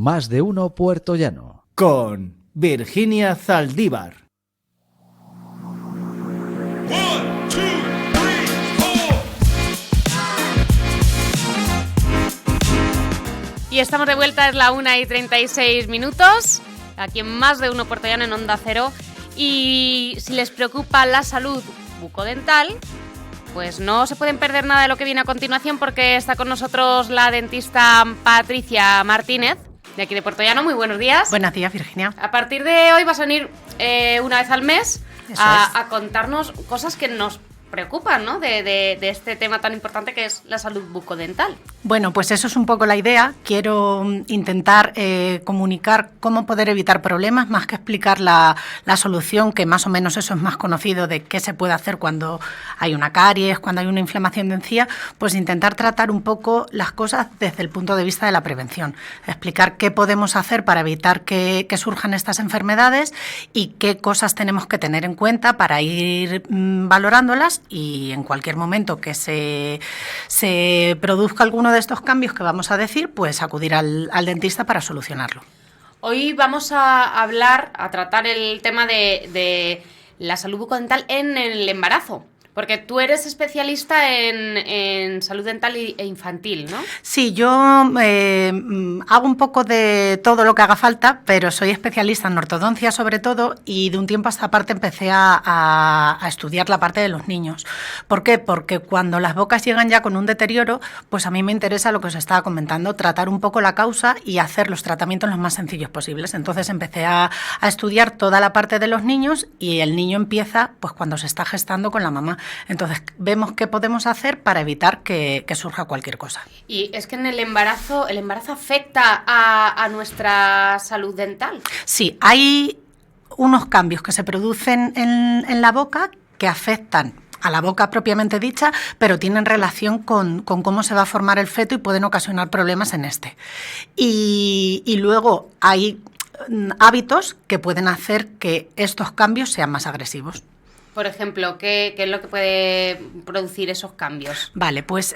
Más de uno Puertollano. Con Virginia Zaldívar. Y estamos de vuelta, es la 1:36, aquí en Más de uno Puertollano en Onda Cero. Y si les preocupa la salud bucodental, pues no se pueden perder nada de lo que viene a continuación, porque está con nosotros la dentista Patricia Martínez, de aquí de Puertollano. Muy buenos días. Buenos días, Virginia. A partir de hoy vas a venir una vez al mes a contarnos cosas que nos preocupan, ¿no? De este tema tan importante que es la salud bucodental. Bueno, pues eso es un poco la idea. Quiero intentar comunicar cómo poder evitar problemas, más que explicar la solución, que más o menos eso es más conocido de qué se puede hacer cuando hay una caries, cuando hay una inflamación de encía, pues intentar tratar un poco las cosas desde el punto de vista de la prevención. Explicar qué podemos hacer para evitar que surjan estas enfermedades y qué cosas tenemos que tener en cuenta para ir valorándolas, y en cualquier momento que se produzca alguno de estos cambios que vamos a decir, pues acudir al dentista para solucionarlo. Hoy vamos a tratar el tema de la salud bucodental en el embarazo, porque tú eres especialista en salud dental e infantil, ¿no? Sí, yo hago un poco de todo lo que haga falta, pero soy especialista en ortodoncia sobre todo, y de un tiempo a esta parte empecé a estudiar la parte de los niños. ¿Por qué? Porque cuando las bocas llegan ya con un deterioro, pues a mí me interesa lo que os estaba comentando, tratar un poco la causa y hacer los tratamientos los más sencillos posibles. Entonces empecé a estudiar toda la parte de los niños, y el niño empieza pues cuando se está gestando con la mamá. Entonces vemos qué podemos hacer para evitar que surja cualquier cosa. Y es que en el embarazo afecta a nuestra salud dental. Sí, hay unos cambios que se producen en la boca que afectan a la boca propiamente dicha, pero tienen relación con cómo se va a formar el feto y pueden ocasionar problemas en este. Y luego hay hábitos que pueden hacer que estos cambios sean más agresivos. Por ejemplo, ¿qué es lo que puede producir esos cambios? Vale, pues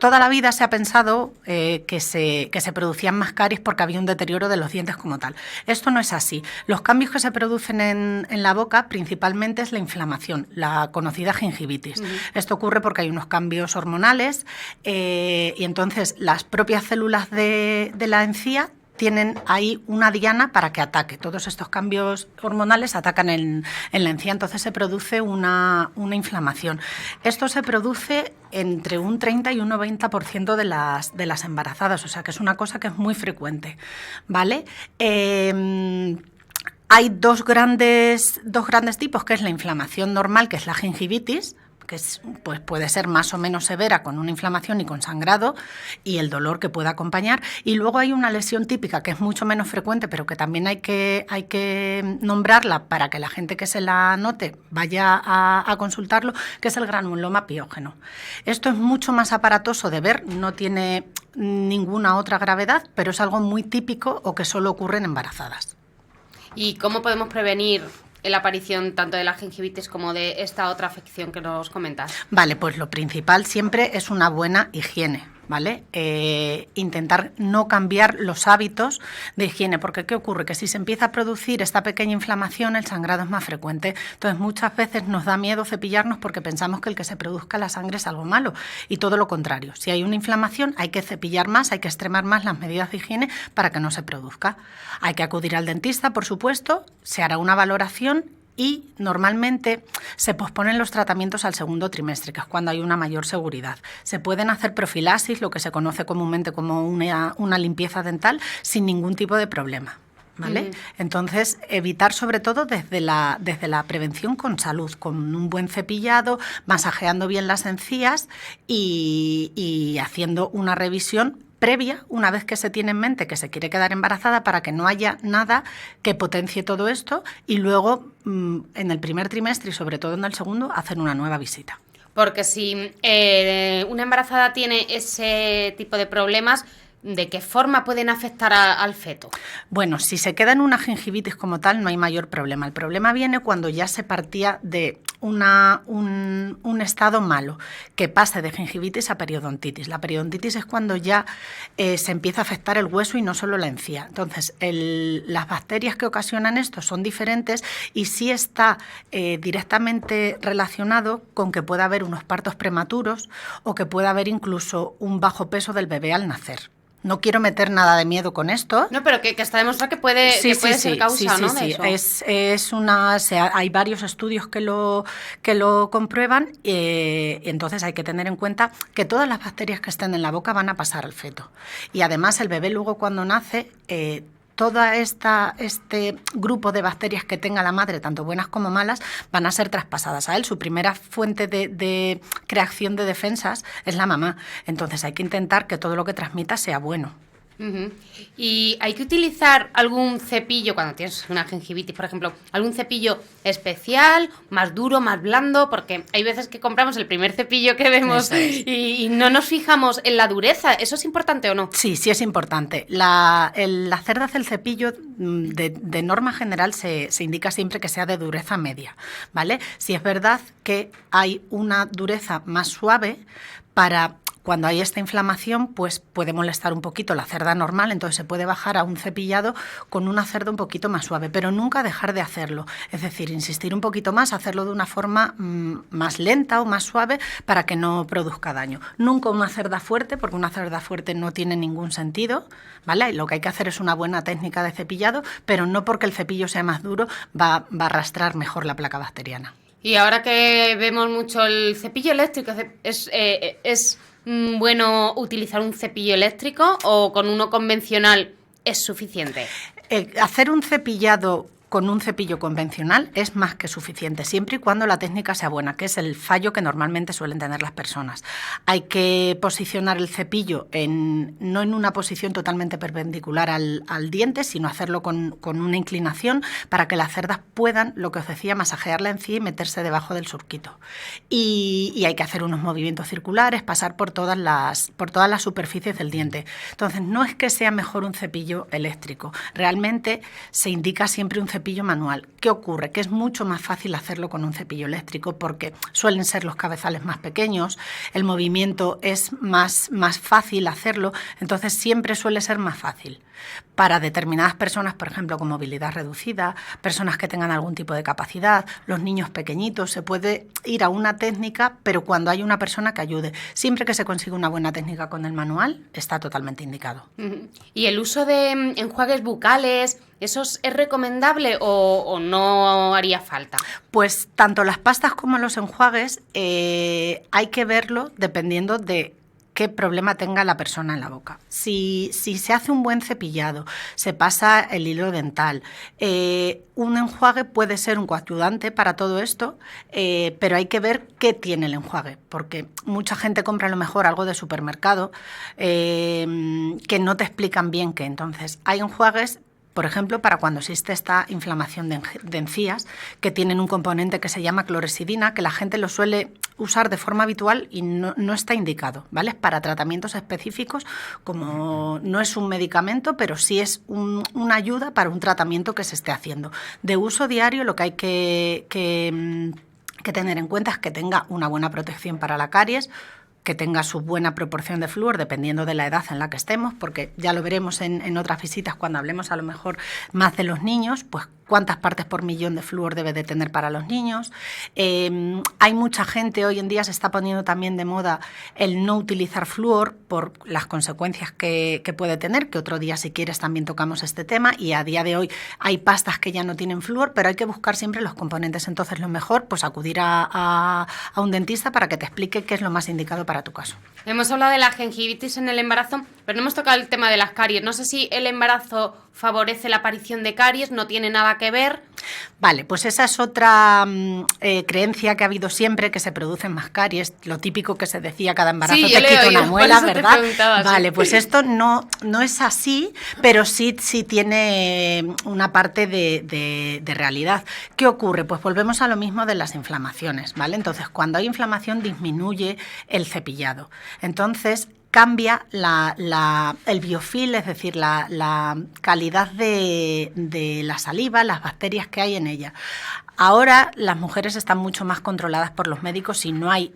toda la vida se ha pensado que se producían más caries porque había un deterioro de los dientes como tal. Esto no es así. Los cambios que se producen en la boca principalmente es la inflamación, la conocida gingivitis. Uh-huh. Esto ocurre porque hay unos cambios hormonales y entonces las propias células de la encía tienen ahí una diana para que ataque. Todos estos cambios hormonales atacan en la encía, entonces se produce una inflamación. Esto se produce entre un 30 y un 90% de las embarazadas, o sea que es una cosa que es muy frecuente, ¿vale? Hay dos grandes tipos, que es la inflamación normal, que es la gingivitis, que pues puede ser más o menos severa, con una inflamación y con sangrado y el dolor que puede acompañar. Y luego hay una lesión típica que es mucho menos frecuente, pero que también hay que nombrarla para que la gente que se la note vaya a consultarlo, que es el granuloma piógeno. Esto es mucho más aparatoso de ver, no tiene ninguna otra gravedad, pero es algo muy típico o que solo ocurre en embarazadas. ¿Y cómo podemos prevenir la aparición tanto de la gingivitis como de esta otra afección que nos comentas? Vale, pues lo principal siempre es una buena higiene, ¿vale? Intentar no cambiar los hábitos de higiene, porque ¿qué ocurre? Que si se empieza a producir esta pequeña inflamación, el sangrado es más frecuente. Entonces muchas veces nos da miedo cepillarnos porque pensamos que el que se produzca la sangre es algo malo, y todo lo contrario. Si hay una inflamación hay que cepillar más, hay que extremar más las medidas de higiene para que no se produzca. Hay que acudir al dentista, por supuesto, se hará una valoración y normalmente se posponen los tratamientos al segundo trimestre, que es cuando hay una mayor seguridad. Se pueden hacer profilaxis, lo que se conoce comúnmente como una limpieza dental, sin ningún tipo de problema, ¿vale? Entonces, evitar sobre todo desde la prevención con salud, con un buen cepillado, masajeando bien las encías y haciendo una revisión previa, una vez que se tiene en mente que se quiere quedar embarazada, para que no haya nada que potencie todo esto, y luego en el primer trimestre y sobre todo en el segundo hacer una nueva visita. Porque si una embarazada tiene ese tipo de problemas, ¿de qué forma pueden afectar al feto? Bueno, si se queda en una gingivitis como tal, no hay mayor problema. El problema viene cuando ya se partía de un estado malo, que pase de gingivitis a periodontitis. La periodontitis es cuando ya se empieza a afectar el hueso y no solo la encía. Entonces, las bacterias que ocasionan esto son diferentes y sí está directamente relacionado con que pueda haber unos partos prematuros o que pueda haber incluso un bajo peso del bebé al nacer. No quiero meter nada de miedo con esto. No, pero que está demostrado que puede ser causa, ¿no? Sí, de eso. Hay varios estudios que lo comprueban, entonces hay que tener en cuenta que todas las bacterias que estén en la boca van a pasar al feto. Y además el bebé luego cuando nace, todo este grupo de bacterias que tenga la madre, tanto buenas como malas, van a ser traspasadas a él. Su primera fuente de creación de defensas es la mamá. Entonces hay que intentar que todo lo que transmita sea bueno. Uh-huh. ¿Y hay que utilizar algún cepillo cuando tienes una gingivitis, por ejemplo, algún cepillo especial, más duro, más blando? Porque hay veces que compramos el primer cepillo que vemos y no nos fijamos en la dureza. ¿Eso es importante o no? Sí, sí es importante. El cerdas del cepillo, de norma general, se indica siempre que sea de dureza media, ¿vale? Si es verdad que hay una dureza más suave para... Cuando hay esta inflamación, pues puede molestar un poquito la cerda normal, entonces se puede bajar a un cepillado con una cerda un poquito más suave, pero nunca dejar de hacerlo. Es decir, insistir un poquito más, hacerlo de una forma más lenta o más suave para que no produzca daño. Nunca una cerda fuerte, porque una cerda fuerte no tiene ningún sentido, ¿vale? Lo que hay que hacer es una buena técnica de cepillado, pero no porque el cepillo sea más duro va a arrastrar mejor la placa bacteriana. Y ahora que vemos mucho el cepillo eléctrico, ¿es bueno utilizar un cepillo eléctrico o con uno convencional es suficiente? Hacer un cepillado con un cepillo convencional es más que suficiente, siempre y cuando la técnica sea buena, que es el fallo que normalmente suelen tener las personas. Hay que posicionar el cepillo no en una posición totalmente perpendicular al diente, sino hacerlo con una inclinación para que las cerdas puedan, lo que os decía, masajear la encía y meterse debajo del surquito. Y hay que hacer unos movimientos circulares, pasar por todas las superficies del diente. Entonces, no es que sea mejor un cepillo eléctrico, realmente se indica siempre un cepillo manual. ¿Qué ocurre? Que es mucho más fácil hacerlo con un cepillo eléctrico porque suelen ser los cabezales más pequeños, el movimiento es más fácil hacerlo, entonces siempre suele ser más fácil. Para determinadas personas, por ejemplo, con movilidad reducida, personas que tengan algún tipo de capacidad, los niños pequeñitos, se puede ir a una técnica, pero cuando hay una persona que ayude. Siempre que se consiga una buena técnica con el manual, está totalmente indicado. ¿Y el uso de enjuagues bucales, eso es recomendable o no haría falta? Pues tanto las pastas como los enjuagues hay que verlo dependiendo de qué problema tenga la persona en la boca. Si se hace un buen cepillado, se pasa el hilo dental, un enjuague puede ser un coadyuvante para todo esto, pero hay que ver qué tiene el enjuague, porque mucha gente compra a lo mejor algo de supermercado que no te explican bien qué. Entonces, hay enjuagues, por ejemplo, para cuando existe esta inflamación de encías, que tienen un componente que se llama clorexidina, que la gente lo suele usar de forma habitual y no está indicado, ¿vale? Es para tratamientos específicos, como no es un medicamento, pero sí es una ayuda para un tratamiento que se esté haciendo. De uso diario, lo que hay que tener en cuenta es que tenga una buena protección para la caries, que tenga su buena proporción de flúor dependiendo de la edad en la que estemos, porque ya lo veremos en otras visitas cuando hablemos a lo mejor más de los niños, pues cuántas partes por millón de flúor debe de tener para los niños. Hay mucha gente, hoy en día se está poniendo también de moda el no utilizar flúor por las consecuencias que puede tener, que otro día si quieres también tocamos este tema, y a día de hoy hay pastas que ya no tienen flúor, pero hay que buscar siempre los componentes. Entonces lo mejor, pues acudir a un dentista para que te explique qué es lo más indicado para tu caso. Hemos hablado de la gingivitis en el embarazo, pero no hemos tocado el tema de las caries. No sé si el embarazo favorece la aparición de caries, no tiene nada que ver. Vale, pues esa es otra creencia que ha habido siempre, que se producen más caries. Lo típico que se decía, cada embarazo te quita una muela, ¿verdad? Vale, sí. Pues esto no es así, pero sí tiene una parte de realidad. ¿Qué ocurre? Pues volvemos a lo mismo de las inflamaciones, ¿vale? Entonces, cuando hay inflamación disminuye el cepillado. Entonces, cambia el biofilm, es decir, la calidad de la saliva, las bacterias que hay en ella. Ahora las mujeres están mucho más controladas por los médicos y no hay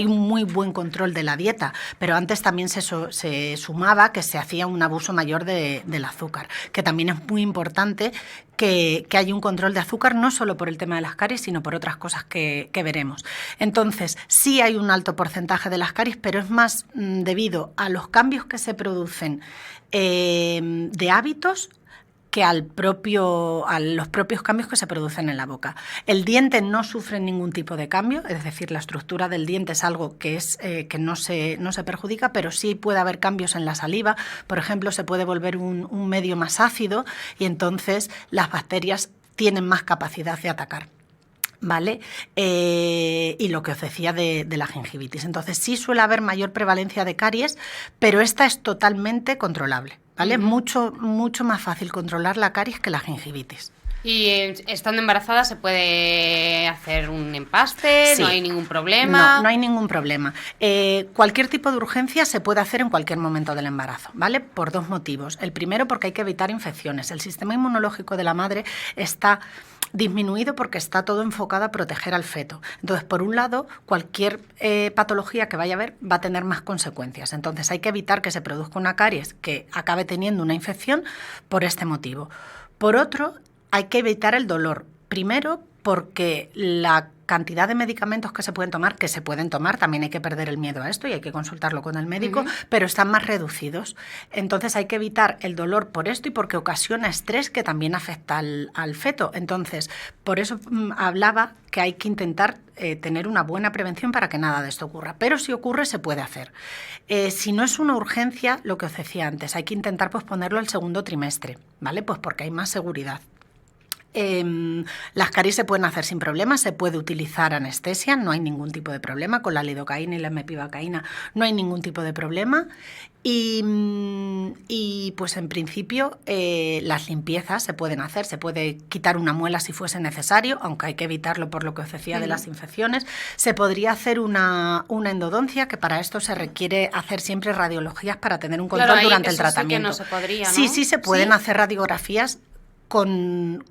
un muy buen control de la dieta, pero antes también se sumaba que se hacía un abuso mayor del azúcar, que también es muy importante que haya un control de azúcar, no solo por el tema de las caries, sino por otras cosas que veremos. Entonces, sí hay un alto porcentaje de las caries, pero es más debido a los cambios que se producen de hábitos que a los propios cambios que se producen en la boca. El diente no sufre ningún tipo de cambio, es decir, la estructura del diente es algo que no se perjudica, pero sí puede haber cambios en la saliva. Por ejemplo, se puede volver un medio más ácido y entonces las bacterias tienen más capacidad de atacar. ¿Vale? Y lo que os decía de la gingivitis. Entonces sí suele haber mayor prevalencia de caries, pero esta es totalmente controlable, ¿vale? Es mucho más fácil controlar la caries que la gingivitis. Y estando embarazada se puede hacer un empaste, sí. No hay ningún problema. No hay ningún problema. Cualquier tipo de urgencia se puede hacer en cualquier momento del embarazo, ¿vale? Por dos motivos. El primero, porque hay que evitar infecciones. El sistema inmunológico de la madre está disminuido porque está todo enfocado a proteger al feto. Entonces, por un lado, cualquier patología que vaya a haber va a tener más consecuencias. Entonces, hay que evitar que se produzca una caries que acabe teniendo una infección por este motivo. Por otro, hay que evitar el dolor. Primero, porque la cantidad de medicamentos que se pueden tomar, también hay que perder el miedo a esto y hay que consultarlo con el médico, pero están más reducidos. Entonces hay que evitar el dolor por esto y porque ocasiona estrés que también afecta al feto. Entonces, por eso hablaba que hay que intentar tener una buena prevención para que nada de esto ocurra. Pero si ocurre, se puede hacer. Si no es una urgencia, lo que os decía antes, hay que intentar posponerlo al segundo trimestre, ¿vale? Pues porque hay más seguridad. Las caries se pueden hacer sin problemas, se puede utilizar anestesia, no hay ningún tipo de problema, con la lidocaína y la mepivacaína no hay ningún tipo de problema y pues en principio las limpiezas se pueden hacer, se puede quitar una muela si fuese necesario, aunque hay que evitarlo por lo que os decía de las infecciones. Se podría hacer una endodoncia, que para esto se requiere hacer siempre radiologías para tener un control durante el tratamiento. Sí que no se podría, ¿no? Sí, se pueden hacer radiografías con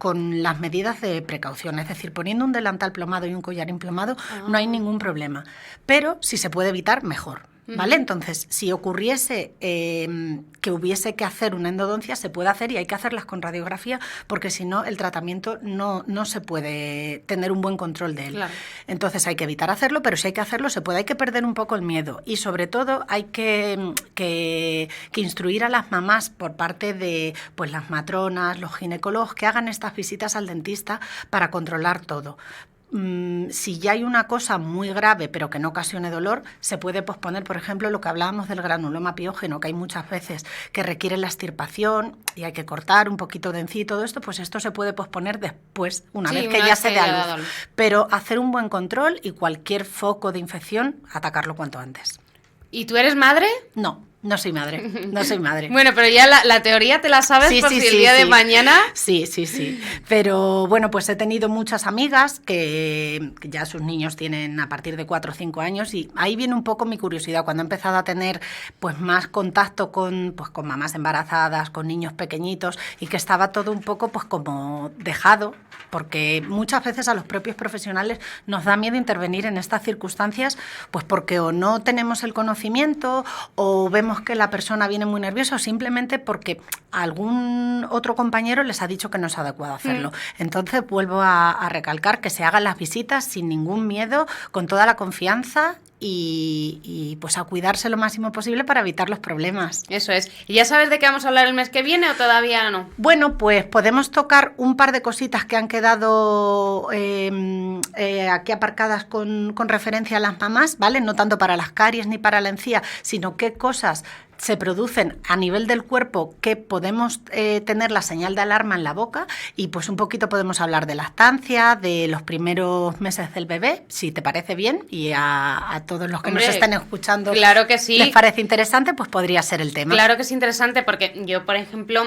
las medidas de precaución, es decir, poniendo un delantal plomado y un collar emplomado no hay ningún problema, pero si se puede evitar, mejor. ¿Vale? Entonces, si ocurriese que hubiese que hacer una endodoncia, se puede hacer y hay que hacerlas con radiografía porque si no, el tratamiento no se puede tener un buen control de él. Claro. Entonces, hay que evitar hacerlo, pero si hay que hacerlo, se puede. Hay que perder un poco el miedo y, sobre todo, hay que instruir a las mamás por parte de pues las matronas, los ginecólogos, que hagan estas visitas al dentista para controlar todo. Si ya hay una cosa muy grave pero que no ocasione dolor, se puede posponer, por ejemplo, lo que hablábamos del granuloma piógeno, que hay muchas veces que requiere la extirpación y hay que cortar un poquito de encía y todo esto, pues esto se puede posponer después, una vez que ya se dé a luz. Pero hacer un buen control y cualquier foco de infección, atacarlo cuanto antes. ¿Y tú eres madre? No soy madre, no soy madre. Bueno, pero ya la teoría te la sabes por si el día de mañana... Sí. Pero bueno, pues he tenido muchas amigas que ya sus niños tienen a partir de 4 o 5 años y ahí viene un poco mi curiosidad. Cuando he empezado a tener pues más contacto con mamás embarazadas, con niños pequeñitos y que estaba todo un poco pues como dejado, porque muchas veces a los propios profesionales nos da miedo intervenir en estas circunstancias pues porque o no tenemos el conocimiento o vemos que la persona viene muy nerviosa o simplemente porque algún otro compañero les ha dicho que no es adecuado hacerlo. Entonces vuelvo a recalcar que se hagan las visitas sin ningún miedo, con toda la confianza y pues a cuidarse lo máximo posible para evitar los problemas. Eso es. ¿Y ya sabes de qué vamos a hablar el mes que viene o todavía no? Bueno, pues podemos tocar un par de cositas que han quedado aquí aparcadas con referencia a las mamás, ¿vale? No tanto para las caries ni para la encía, sino qué cosas se producen a nivel del cuerpo que podemos tener la señal de alarma en la boca y pues un poquito podemos hablar de lactancia, de los primeros meses del bebé, si te parece bien y a todos los que nos estén escuchando, claro que sí, les parece interesante, pues podría ser el tema. Claro que es interesante porque yo, por ejemplo,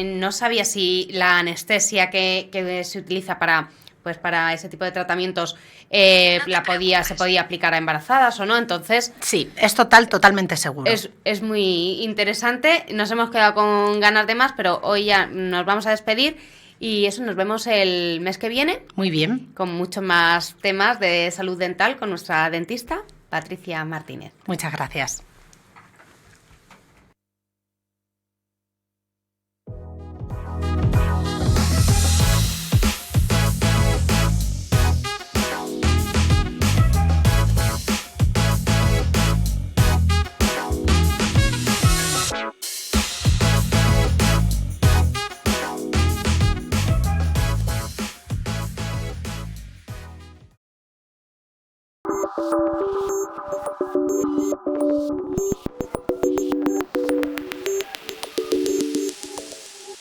no sabía si la anestesia que se utiliza para pues para ese tipo de tratamientos se podía aplicar a embarazadas o no, entonces... Sí, es totalmente seguro. Es muy interesante, nos hemos quedado con ganas de más, pero hoy ya nos vamos a despedir y eso, nos vemos el mes que viene. Muy bien. Con muchos más temas de salud dental con nuestra dentista, Patricia Martínez. Muchas gracias.